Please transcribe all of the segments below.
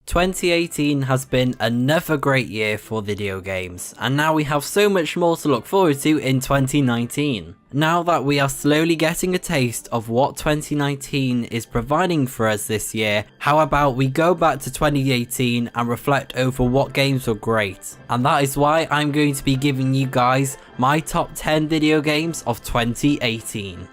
2018 has been another great year for video games, and now we have so much more to look forward to in 2019. Now that we are slowly getting a taste of what 2019 is providing for us this year, how about we go back to 2018 and reflect over what games were great? And that is why I'm going to be giving you guys my top 10 video games of 2018.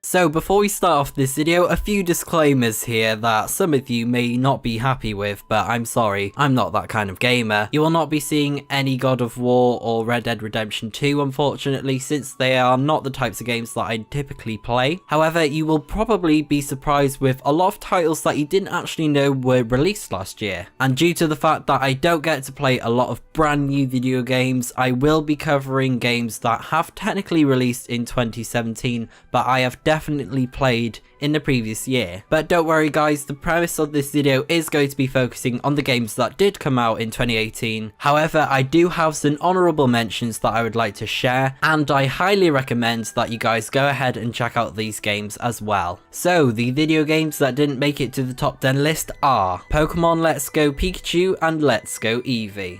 So before we start off this video, a few disclaimers here that some of you may not be happy with, but I'm sorry, I'm not that kind of gamer. You will not be seeing any God of War or Red Dead Redemption 2 unfortunately, since they are not the types of games that I typically play. However, you will probably be surprised with a lot of titles that you didn't actually know were released last year. And due to the fact that I don't get to play a lot of brand new video games, I will be covering games that have technically released in 2017, but I have definitely played in the previous year. But don't worry guys, the premise of this video is going to be focusing on the games that did come out in 2018. However, I do have some honourable mentions that I would like to share, and I highly recommend that you guys go ahead and check out these games as well. So the video games that didn't make it to the top 10 list are Pokemon Let's Go Pikachu and Let's Go Eevee,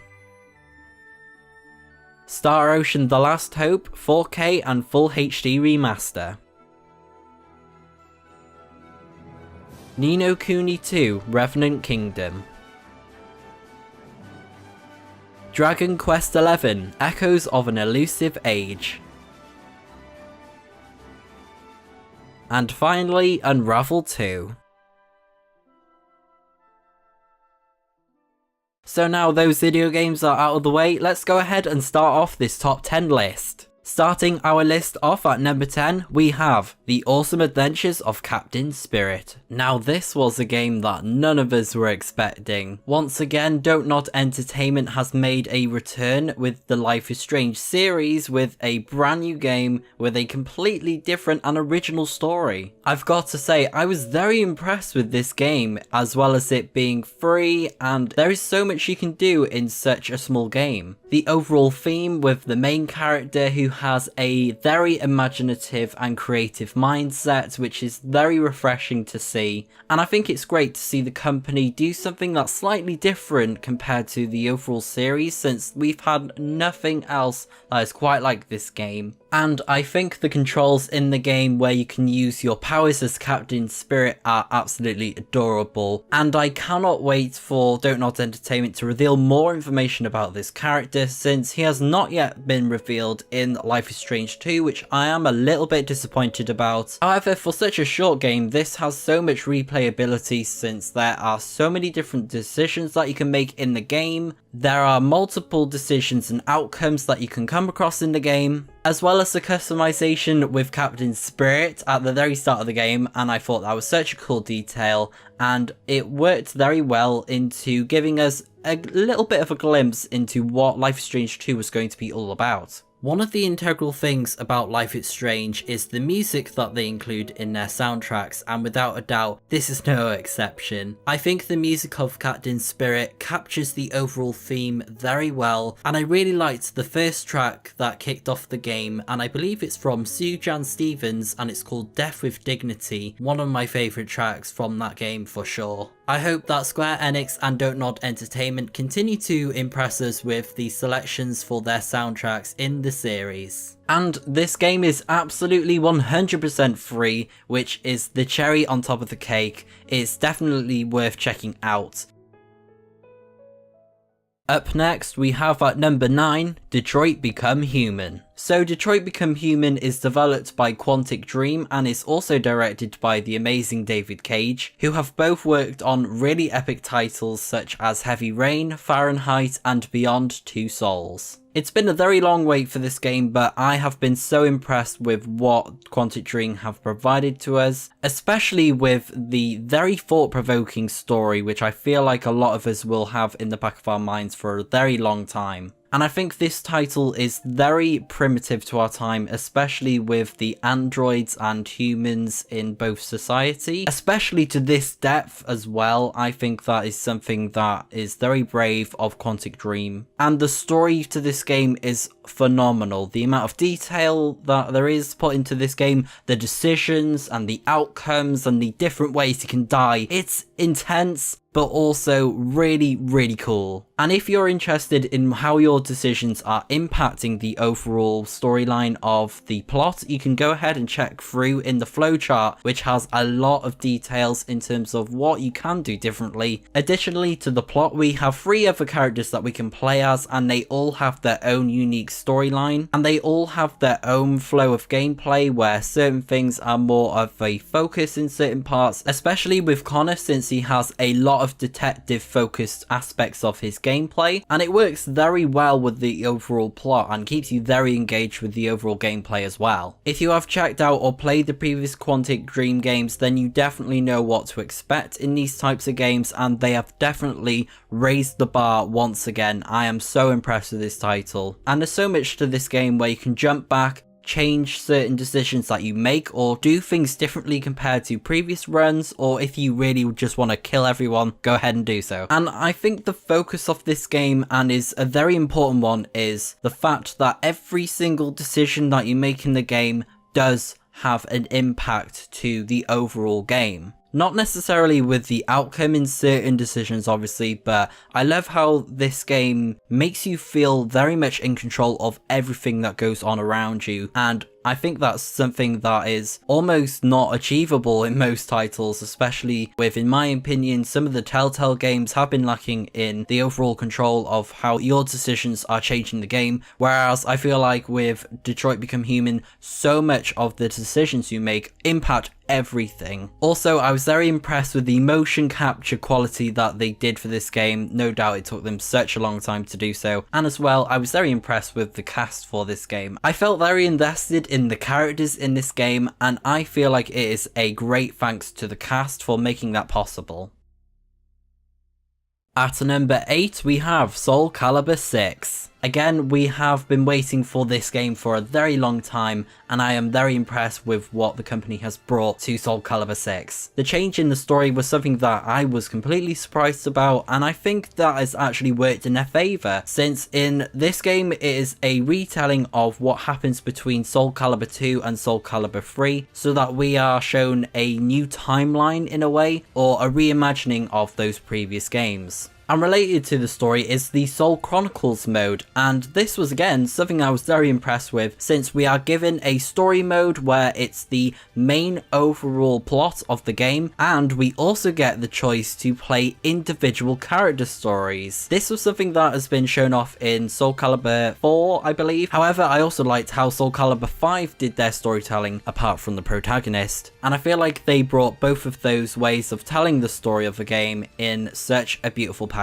Star Ocean: The Last Hope 4K and Full HD Remaster, Ni no Kuni 2 Revenant Kingdom, Dragon Quest XI Echoes of an Elusive Age, and finally Unravel 2. So now those video games are out of the way, let's go ahead and start off this top 10 list. Starting our list off at number 10, we have The Awesome Adventures of Captain Spirit. Now this was a game that none of us were expecting. Once again, Don't Nod Entertainment has made a return with the Life is Strange series with a brand new game with a completely different and original story. I've got to say, I was very impressed with this game, as well as it being free, and there is so much you can do in such a small game. The overall theme with the main character who has a very imaginative and creative mindset, which is very refreshing to see, and I think it's great to see the company do something that's slightly different compared to the overall series, since we've had nothing else that is quite like this game. And I think the controls in the game where you can use your powers as Captain Spirit are absolutely adorable, and I cannot wait for Don't Nod Entertainment to reveal more information about this character, since he has not yet been revealed in Life is Strange 2, which I am a little bit disappointed about. However, for such a short game, this has so much replayability, since there are so many different decisions that you can make in the game. There are multiple decisions and outcomes that you can come across in the game, as well as the customization with Captain Spirit at the very start of the game, and I thought that was such a cool detail, and it worked very well into giving us a little bit of a glimpse into what Life is Strange 2 was going to be all about. One of the integral things about Life is Strange is the music that they include in their soundtracks, and without a doubt, this is no exception. I think the music of Captain Spirit captures the overall theme very well, and I really liked the first track that kicked off the game, and I believe it's from Sufjan Stevens, and it's called Death with Dignity, one of my favourite tracks from that game for sure. I hope that Square Enix and Don't Nod Entertainment continue to impress us with the selections for their soundtracks in the series. And this game is absolutely 100% free, which is the cherry on top of the cake. It's definitely worth checking out. Up next, we have at number 9, Detroit Become Human. So Detroit Become Human is developed by Quantic Dream and is also directed by the amazing David Cage, who have both worked on really epic titles such as Heavy Rain, Fahrenheit, and Beyond Two Souls. It's been a very long wait for this game, but I have been so impressed with what Quantic Dream have provided to us, especially with the very thought-provoking story, which I feel like a lot of us will have in the back of our minds for a very long time. And I think this title is very primitive to our time, especially with the androids and humans in both society, especially to this depth as well. I think that is something that is very brave of Quantic Dream. And the story to this game is phenomenal. The amount of detail that there is put into this game, the decisions and the outcomes and the different ways you can die, it's intense, but also really, really cool. And if you're interested in how your decisions are impacting the overall storyline of the plot, you can go ahead and check through in the flowchart, which has a lot of details in terms of what you can do differently. Additionally to the plot, we have 3 other characters that we can play as, and they all have their own unique storyline, and they all have their own flow of gameplay where certain things are more of a focus in certain parts, especially with Connor, since he has a lot of detective focused aspects of his gameplay, and it works very well with the overall plot and keeps you very engaged with the overall gameplay as well. If you have checked out or played the previous Quantic Dream games, then you definitely know what to expect in these types of games, and they have definitely raised the bar once again. I am so impressed with this title, and there's so much to this game where you can jump back, change certain decisions that you make, or do things differently compared to previous runs, or if you really just want to kill everyone, go ahead and do so. And I think the focus of this game, and is a very important one, is the fact that every single decision that you make in the game does have an impact to the overall game. Not necessarily with the outcome in certain decisions, obviously, but I love how this game makes you feel very much in control of everything that goes on around you, and I think that's something that is almost not achievable in most titles, especially with, in my opinion, some of the Telltale games have been lacking in the overall control of how your decisions are changing the game, whereas I feel like with Detroit Become Human, so much of the decisions you make impact everything. Also, I was very impressed with the motion capture quality that they did for this game. No doubt it took them such a long time to do so, and as well, I was very impressed with the cast for this game. I felt very invested in the characters in this game, and I feel like it is a great thanks to the cast for making that possible. At number 8, we have Soul Calibur 6. Again, we have been waiting for this game for a very long time, and I am very impressed with what the company has brought to Soul Calibur 6. The change in the story was something that I was completely surprised about, and I think that has actually worked in their favour, since in this game it is a retelling of what happens between Soul Calibur 2 and Soul Calibur 3, so that we are shown a new timeline in a way, or a reimagining of those previous games. And related to the story is the Soul Chronicles mode, and this was again something I was very impressed with, since we are given a story mode where it's the main overall plot of the game, and we also get the choice to play individual character stories. This was something that has been shown off in Soul Calibur 4, I believe. However, I also liked how Soul Calibur 5 did their storytelling apart from the protagonist, and I feel like they brought both of those ways of telling the story of the game in such a beautiful package.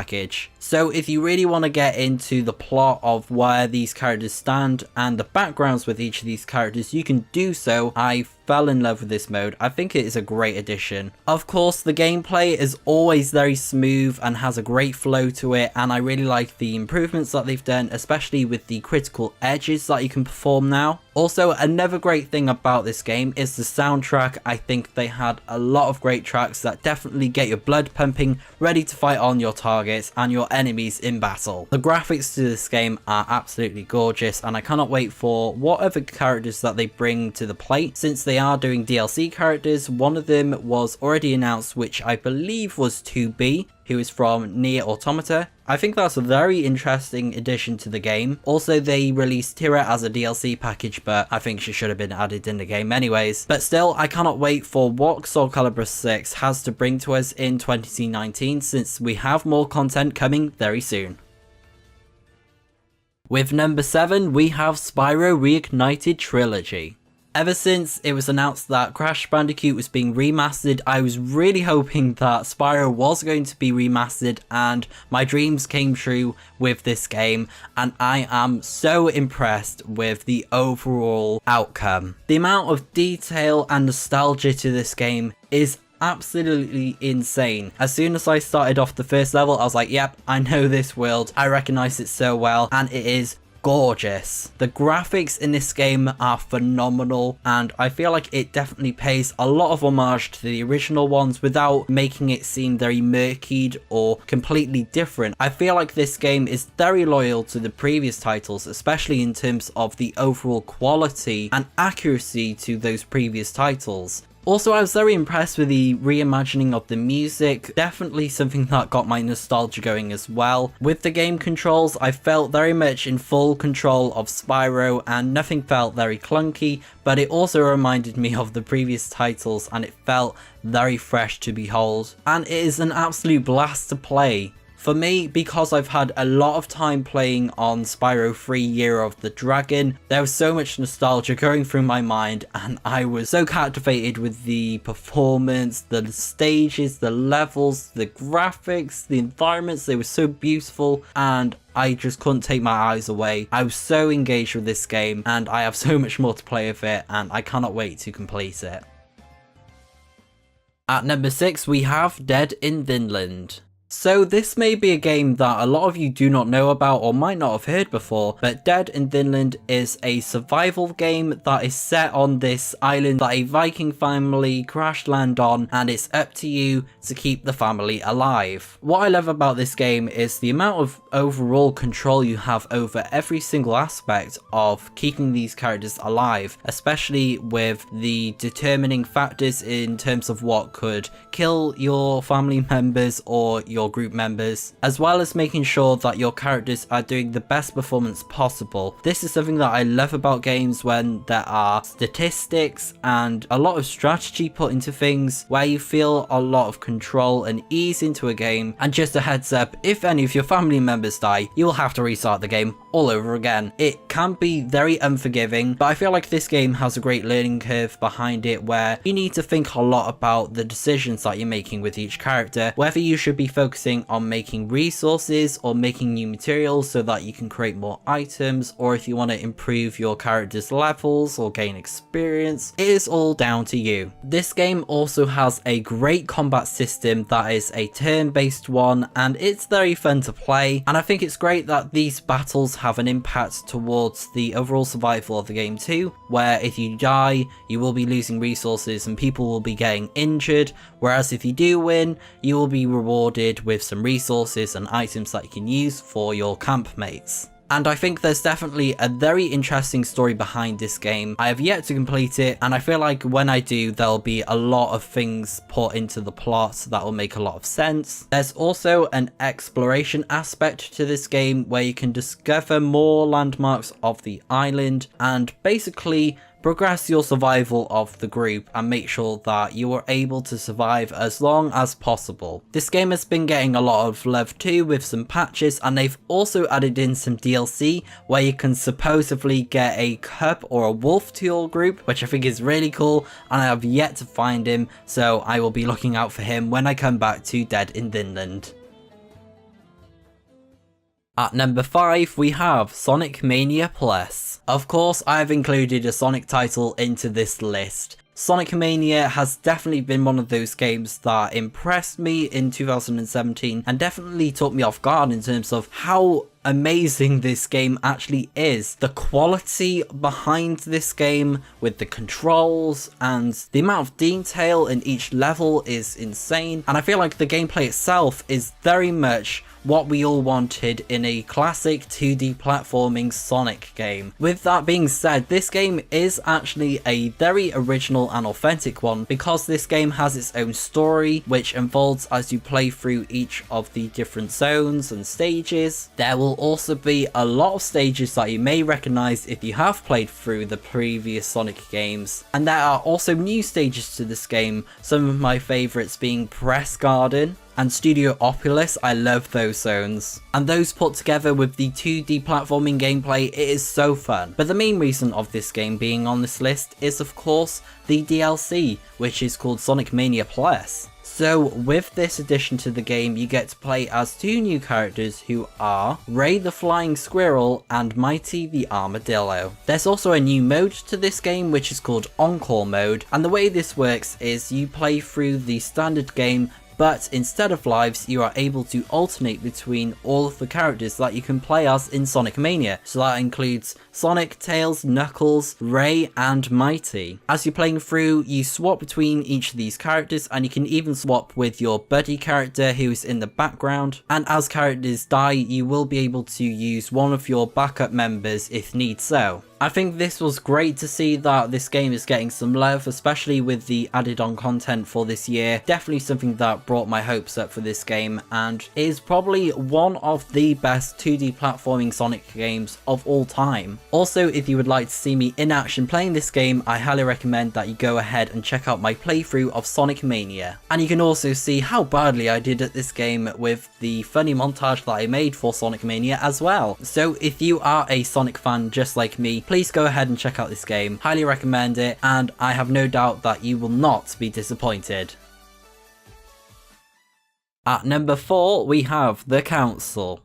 So if you really want to get into the plot of where these characters stand and the backgrounds with each of these characters, you can do so. I fell in love with this mode. I think it is a great addition. Of course, the gameplay is always very smooth and has a great flow to it, and I really like the improvements that they've done, especially with the critical edges that you can perform now. Also, another great thing about this game is the soundtrack. I think they had a lot of great tracks that definitely get your blood pumping, ready to fight on your targets and your enemies in battle. The graphics to this game are absolutely gorgeous, and I cannot wait for what other characters that they bring to the plate, since they are doing DLC characters. One of them was already announced, which I believe was 2B, who is from Nier Automata. I think that's a very interesting addition to the game. Also, they released Tira as a DLC package, but I think she should have been added in the game anyways. But still, I cannot wait for what Soul Calibur 6 has to bring to us in 2019, since we have more content coming very soon. With number 7, we have Spyro Reignited Trilogy. Ever since it was announced that Crash Bandicoot was being remastered, I was really hoping that Spyro was going to be remastered, and my dreams came true with this game, and I am so impressed with the overall outcome. The amount of detail and nostalgia to this game is absolutely insane. As soon as I started off the first level, I was like, yep, I know this world, I recognize it so well, and it is gorgeous. The graphics in this game are phenomenal, and I feel like it definitely pays a lot of homage to the original ones without making it seem very murkied or completely different. I feel like this game is very loyal to the previous titles, especially in terms of the overall quality and accuracy to those previous titles. Also, I was very impressed with the reimagining of the music, definitely something that got my nostalgia going as well. With the game controls, I felt very much in full control of Spyro and nothing felt very clunky, but it also reminded me of the previous titles and it felt very fresh to behold. And it is an absolute blast to play. For me, because I've had a lot of time playing on Spyro 3 Year of the Dragon, there was so much nostalgia going through my mind and I was so captivated with the performance, the stages, the levels, the graphics, the environments. They were so beautiful and I just couldn't take my eyes away. I was so engaged with this game and I have so much more to play with it and I cannot wait to complete it. At number 6 we have Dead in Vinland. So this may be a game that a lot of you do not know about or might not have heard before, but Dead in Vinland is a survival game that is set on this island that a Viking family crash land on, and it's up to you to keep the family alive. What I love about this game is the amount of overall control you have over every single aspect of keeping these characters alive, especially with the determining factors in terms of what could kill your family members or your group members, as well as making sure that your characters are doing the best performance possible. This is something that I love about games when there are statistics and a lot of strategy put into things where you feel a lot of control and ease into a game. And just a heads up, if any of your family members die, you'll have to restart the game all over again. It can be very unforgiving, but I feel like this game has a great learning curve behind it where you need to think a lot about the decisions that you're making with each character, whether you should be focusing on making resources or making new materials so that you can create more items, or if you want to improve your character's levels or gain experience. It is all down to you. This game also has a great combat system that is a turn-based one, and it's very fun to play, and I think it's great that these battles have an impact towards the overall survival of the game too, where if you die you will be losing resources and people will be getting injured, whereas if you do win you will be rewarded with some resources and items that you can use for your campmates. And I think there's definitely a very interesting story behind this game. I have yet to complete it, and I feel like when I do, there'll be a lot of things put into the plot that will make a lot of sense. There's also an exploration aspect to this game where you can discover more landmarks of the island and basically progress your survival of the group and make sure that you are able to survive as long as possible. This game has been getting a lot of love too with some patches, and they've also added in some DLC where you can supposedly get a cub or a wolf to your group, which I think is really cool, and I have yet to find him, so I will be looking out for him when I come back to Dead in Vinland. At number 5 we have Sonic Mania Plus. Of course I have included a Sonic title into this list. Sonic Mania has definitely been one of those games that impressed me in 2017 and definitely took me off guard in terms of how amazing this game actually is. The quality behind this game with the controls and the amount of detail in each level is insane, and I feel like the gameplay itself is very much what we all wanted in a classic 2D platforming Sonic game. With that being said, this game is actually a very original and authentic one because this game has its own story which unfolds as you play through each of the different zones and stages. There will also be a lot of stages that you may recognize if you have played through the previous Sonic games, and there are also new stages to this game, some of my favorites being Press Garden and Studio Opulus. I love those zones, and those put together with the 2D platforming gameplay, it is so fun. But the main reason of this game being on this list is of course the DLC, which is called Sonic Mania Plus. So with this addition to the game, you get to play as two new characters who are Ray the Flying Squirrel and Mighty the Armadillo. There's also a new mode to this game which is called Encore Mode, and the way this works is you play through the standard game but instead of lives, you are able to alternate between all of the characters that you can play as in Sonic Mania. So that includes Sonic, Tails, Knuckles, Ray, and Mighty. As you're playing through, you swap between each of these characters, and you can even swap with your buddy character who's in the background. And as characters die, you will be able to use one of your backup members if need so. I think this was great to see that this game is getting some love, especially with the added on content for this year. Definitely something that brought my hopes up for this game, and is probably one of the best 2D platforming Sonic games of all time. Also, if you would like to see me in action playing this game, I highly recommend that you go ahead and check out my playthrough of Sonic Mania. And you can also see how badly I did at this game with the funny montage that I made for Sonic Mania as well. So if you are a Sonic fan just like me, please go ahead and check out this game. Highly recommend it, and I have no doubt that you will not be disappointed. At number 4, we have The Council.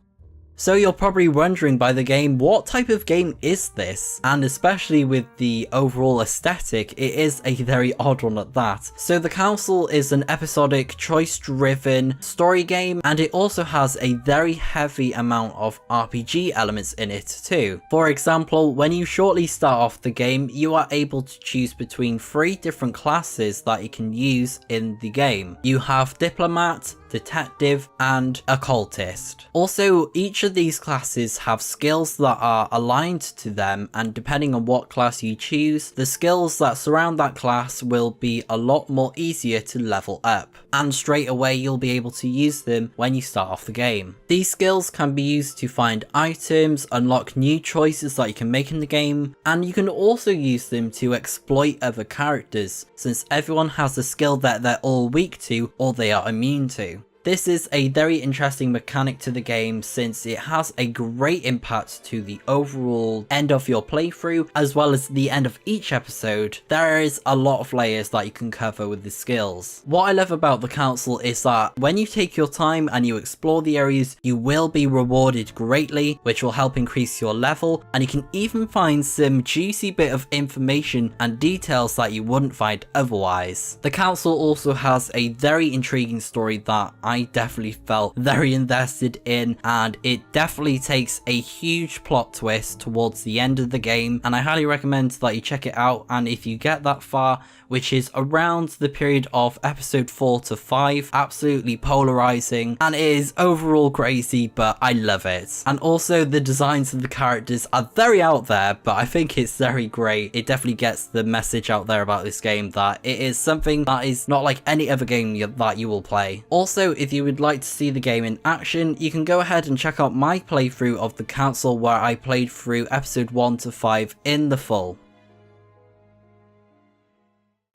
So you're probably wondering by the game, what type of game is this? And especially with the overall aesthetic, it is a very odd one at that. So The Council is an episodic, choice-driven story game, and it also has a very heavy amount of RPG elements in it too. For example, when you shortly start off the game, you are able to choose between 3 different classes that you can use in the game. You have Diplomat, Detective, and Occultist. Also, each of these classes have skills that are aligned to them, and depending on what class you choose, the skills that surround that class will be a lot more easier to level up, and straight away you'll be able to use them when you start off the game. These skills can be used to find items, unlock new choices that you can make in the game, and you can also use them to exploit other characters, since everyone has a skill that they're all weak to or they are immune to. This is a very interesting mechanic to the game, since it has a great impact to the overall end of your playthrough as well as the end of each episode. There is a lot of layers that you can cover with the skills. What I love about The Council is that when you take your time and you explore the areas, you will be rewarded greatly, which will help increase your level, and you can even find some juicy bit of information and details that you wouldn't find otherwise. The Council also has a very intriguing story that I definitely felt very invested in, and it definitely takes a huge plot twist towards the end of the game, and I highly recommend that you check it out. And if you get that far, which is around the period of episode 4 to 5, absolutely polarizing, and it is overall crazy, but I love it. And also the designs of the characters are very out there, but I think it's very great. It definitely gets the message out there about this game that it is something that is not like any other game that you will play. Also, if you would like to see the game in action, you can go ahead and check out my playthrough of The Council, where I played through episode 1 to 5 in the full.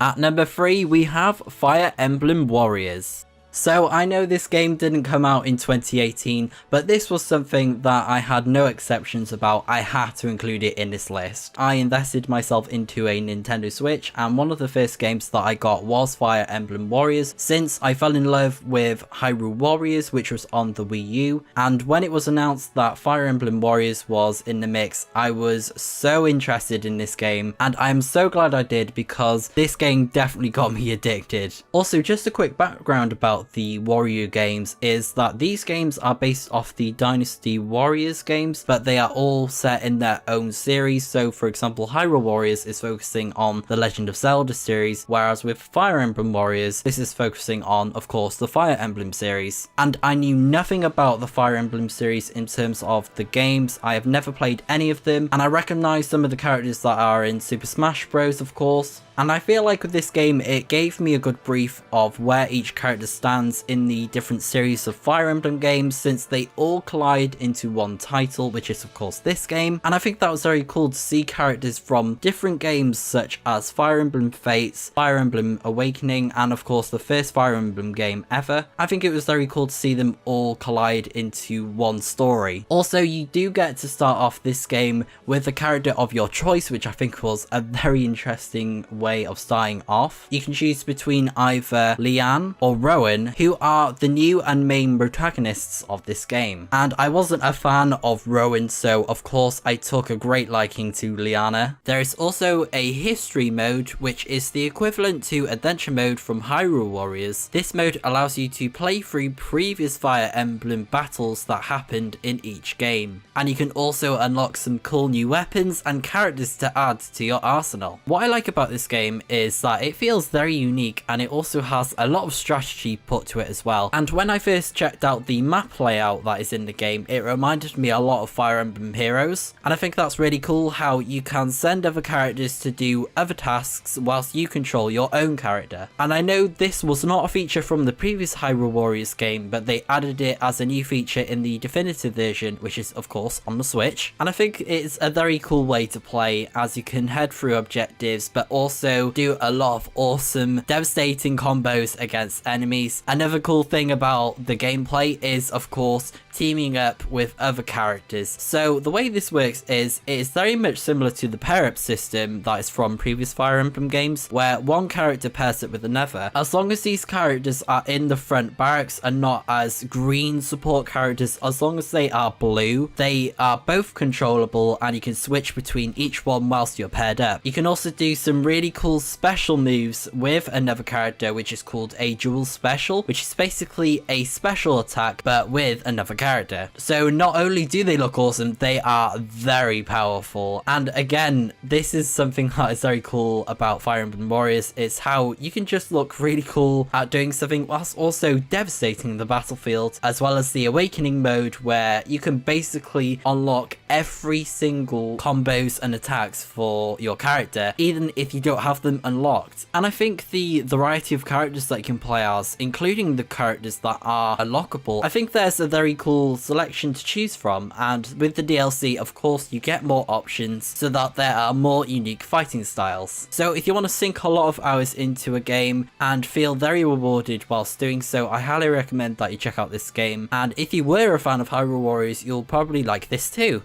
At number 3, we have Fire Emblem Warriors. So I know this game didn't come out in 2018, but this was something that I had no exceptions about. I had to include it in this list. I invested myself into a Nintendo Switch, and one of the first games that I got was Fire Emblem Warriors, since I fell in love with Hyrule Warriors, which was on the Wii U. And when it was announced that Fire Emblem Warriors was in the mix, I was so interested in this game, and I am so glad I did, because this game definitely got me addicted. Also, just a quick background about the Warrior games is that these games are based off the Dynasty Warriors games, but they are all set in their own series. So for example, Hyrule Warriors is focusing on the Legend of Zelda series, whereas with Fire Emblem Warriors, this is focusing on, of course, the Fire Emblem series. And I knew nothing about the Fire Emblem series in terms of the games. I have never played any of them, and I recognize some of the characters that are in Super Smash Bros, of course. And I feel like with this game, it gave me a good brief of where each character stands in the different series of Fire Emblem games, since they all collide into one title, which is of course this game. And I think that was very cool to see characters from different games such as Fire Emblem Fates, Fire Emblem Awakening, and of course the first Fire Emblem game ever. I think it was very cool to see them all collide into one story. Also, you do get to start off this game with a character of your choice, which I think was a very interesting way of starting off. You can choose between either Leanne or Rowan, Rowan, who are the new and main protagonists of this game. And I wasn't a fan of Rowan, so of course I took a great liking to Liana. There is also a history mode, which is the equivalent to adventure mode from Hyrule Warriors. This mode allows you to play through previous Fire Emblem battles that happened in each game. And you can also unlock some cool new weapons and characters to add to your arsenal. What I like about this game is that it feels very unique, and it also has a lot of strategy put to it as well. And when I first checked out the map layout that is in the game, it reminded me a lot of Fire Emblem Heroes, and I think that's really cool how you can send other characters to do other tasks whilst you control your own character. And I know this was not a feature from the previous Hyrule Warriors game, but they added it as a new feature in the definitive version, which is of course on the Switch. And I think it's a very cool way to play, as you can head through objectives but also do a lot of awesome devastating combos against enemies. Another cool thing about the gameplay is of course teaming up with other characters. So the way this works is it is very much similar to the pair up system that is from previous Fire Emblem games, where one character pairs up with another. As long as these characters are in the front barracks and not as green support characters, as long as they are blue, they are both controllable and you can switch between each one whilst you're paired up. You can also do some really cool special moves with another character, which is called a dual special, which is basically a special attack but with another character. So not only do they look awesome, they are very powerful. And again, this is something that is very cool about Fire Emblem Warriors, is how you can just look really cool at doing something whilst also devastating the battlefield, as well as the awakening mode where you can basically unlock every single combos and attacks for your character, even if you don't have them unlocked. And I think the variety of characters that you can play as, including the characters that are unlockable, I think there's a very cool selection to choose from. And with the DLC, of course, you get more options so that there are more unique fighting styles. So if you want to sink a lot of hours into a game and feel very rewarded whilst doing so, I highly recommend that you check out this game. And if you were a fan of Hyrule Warriors, you'll probably like this too.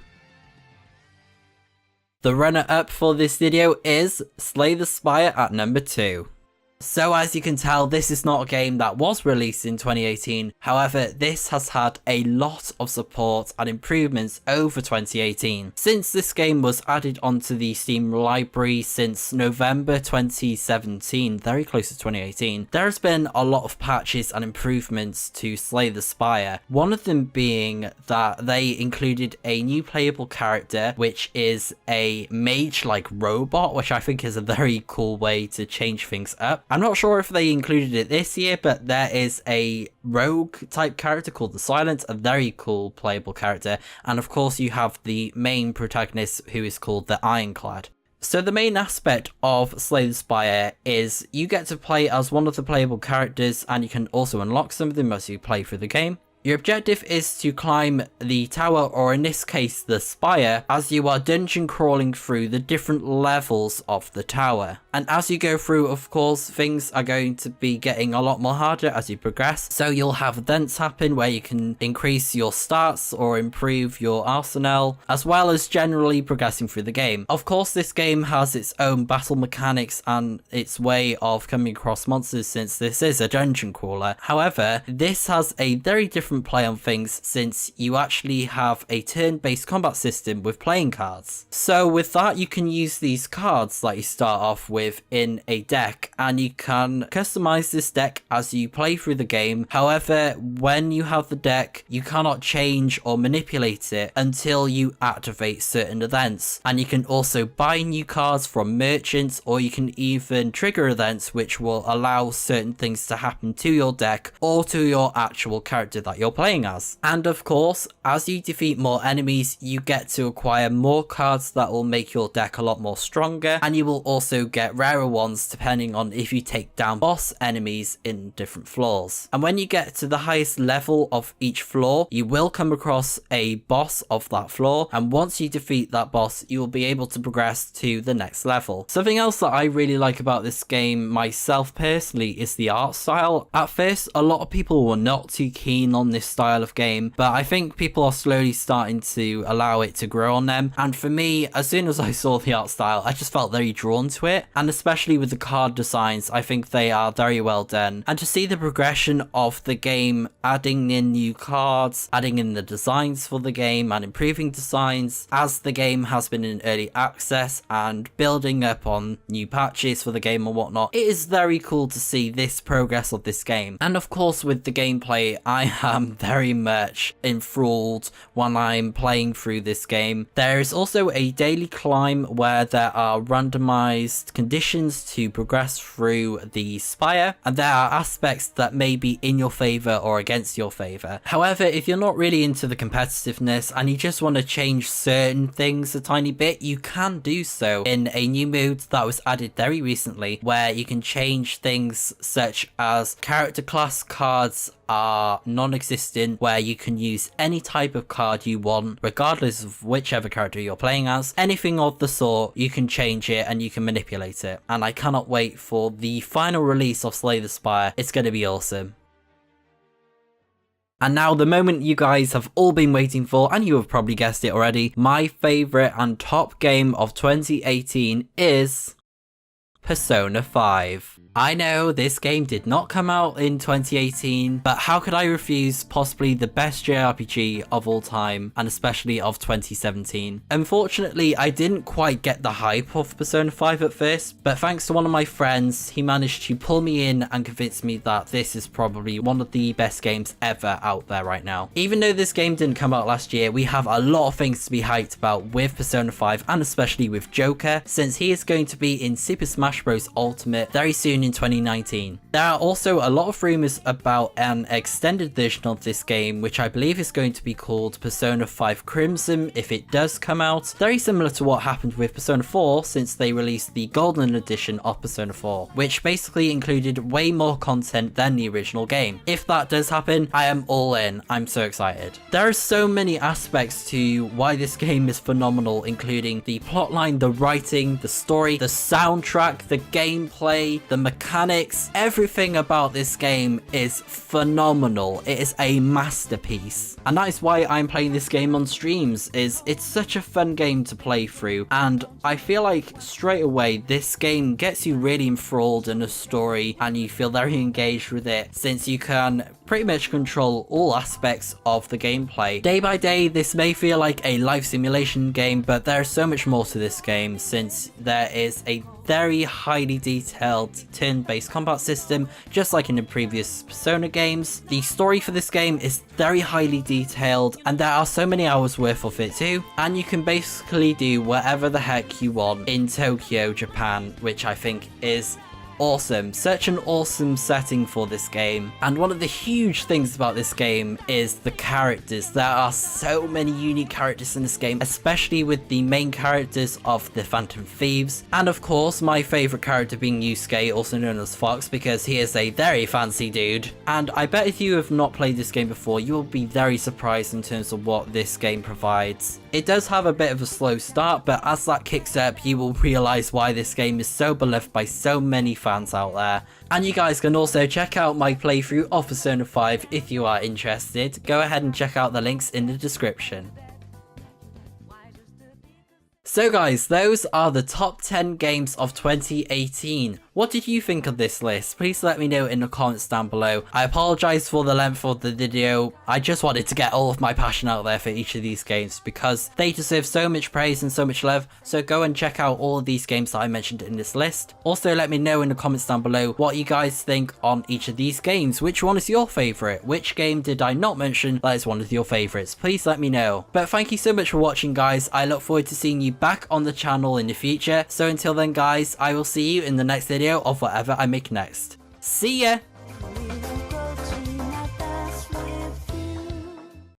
The runner-up for this video is Slay the Spire at number 2. So as you can tell, this is not a game that was released in 2018. However, this has had a lot of support and improvements over 2018. Since this game was added onto the Steam library since November 2017, very close to 2018, there has been a lot of patches and improvements to Slay the Spire. One of them being that they included a new playable character, which is a mage-like robot, which I think is a very cool way to change things up. I'm not sure if they included it this year, but there is a rogue type character called the Silent, a very cool playable character. And of course you have the main protagonist, who is called the Ironclad. So the main aspect of Slay the Spire is you get to play as one of the playable characters, and you can also unlock some of them as you play through the game. Your objective is to climb the tower, or in this case the spire, as you are dungeon crawling through the different levels of the tower. And as you go through, of course, things are going to be getting a lot more harder as you progress. So you'll have events happen where you can increase your stats or improve your arsenal, as well as generally progressing through the game. Of course, this game has its own battle mechanics and its way of coming across monsters, since this is a dungeon crawler. However, this has a very different play on things, since you actually have a turn-based combat system with playing cards. So with that, you can use these cards that you start off with in a deck, and you can customize this deck as you play through the game. However, when you have the deck, you cannot change or manipulate it until you activate certain events. And you can also buy new cards from merchants, or you can even trigger events which will allow certain things to happen to your deck or to your actual character that you're playing as. And of course, as you defeat more enemies, you get to acquire more cards that will make your deck a lot more stronger, and you will also get rarer ones depending on if you take down boss enemies in different floors. And when you get to the highest level of each floor, you will come across a boss of that floor, and once you defeat that boss, you will be able to progress to the next level. Something else that I really like about this game myself personally is the art style. At first, a lot of people were not too keen on this style of game, but I think people are slowly starting to allow it to grow on them. And for me, as soon as I saw the art style, I just felt very drawn to it, and especially with the card designs, I think they are very well done. And to see the progression of the game, adding in new cards, adding in the designs for the game and improving designs as the game has been in early access and building up on new patches for the game and whatnot, it is very cool to see this progress of this game. And of course with the gameplay, I am very much enthralled when I'm playing through this game. There is also a daily climb where there are randomized conditions to progress through the spire, and there are aspects that may be in your favor or against your favor. However, if you're not really into the competitiveness and you just want to change certain things a tiny bit, you can do so in a new mode that was added very recently, where you can change things such as character class cards are non-existent, where you can use any type of card you want regardless of whichever character you're playing as. Anything of the sort, you can change it and you can manipulate it, and I cannot wait for the final release of Slay the Spire. It's going to be awesome. And now the moment you guys have all been waiting for, and you have probably guessed it already, my favourite and top game of 2018 is Persona 5. I know this game did not come out in 2018, but how could I refuse possibly the best JRPG of all time, and especially of 2017? Unfortunately, I didn't quite get the hype of Persona 5 at first, but thanks to one of my friends, he managed to pull me in and convince me that this is probably one of the best games ever out there right now. Even though this game didn't come out last year, we have a lot of things to be hyped about with Persona 5, and especially with Joker, since he is going to be in Super Smash Bros. Ultimate very soon in 2019. There are also a lot of rumors about an extended version of this game, which I believe is going to be called Persona 5 Crimson if it does come out. Very similar to what happened with Persona 4, since they released the Golden Edition of Persona 4, which basically included way more content than the original game. If that does happen, I am all in. I'm so excited. There are so many aspects to why this game is phenomenal, including the plotline, the writing, the story, the soundtrack, the gameplay, the mechanics. Everything about this game is phenomenal. It is a masterpiece, and that is why I'm playing this game on streams. It's such a fun game to play through, and I feel like straight away this game gets you really enthralled in the story and you feel very engaged with it, since you can pretty much control all aspects of the gameplay. Day by day, this may feel like a life simulation game, but there is so much more to this game, since there is a very highly detailed turn-based combat system, just like in the previous Persona games. The story for this game is very highly detailed, and there are so many hours worth of it too, and you can basically do whatever the heck you want in Tokyo, Japan, which I think is awesome. Such an awesome setting for this game. And one of the huge things about this game is the characters. There are so many unique characters in this game, especially with the main characters of the Phantom Thieves, and of course my favorite character being Yusuke, also known as Fox, because he is a very fancy dude. And I bet if you have not played this game before, you will be very surprised in terms of what this game provides. It does have a bit of a slow start, but as that kicks up, you will realize why this game is so beloved by so many fans out there. And you guys can also check out my playthrough of Persona 5 if you are interested. Go ahead and check out the links in the description. So guys, those are the top 10 games of 2018. What did you think of this list? Please let me know in the comments down below. I apologize for the length of the video. I just wanted to get all of my passion out there for each of these games because they deserve so much praise and so much love. So go and check out all of these games that I mentioned in this list. Also, let me know in the comments down below what you guys think on each of these games. Which one is your favorite? Which game did I not mention that is one of your favorites? Please let me know. But thank you so much for watching, guys. I look forward to seeing you back on the channel in the future. So until then, guys, I will see you in the next video of whatever I make next. See ya!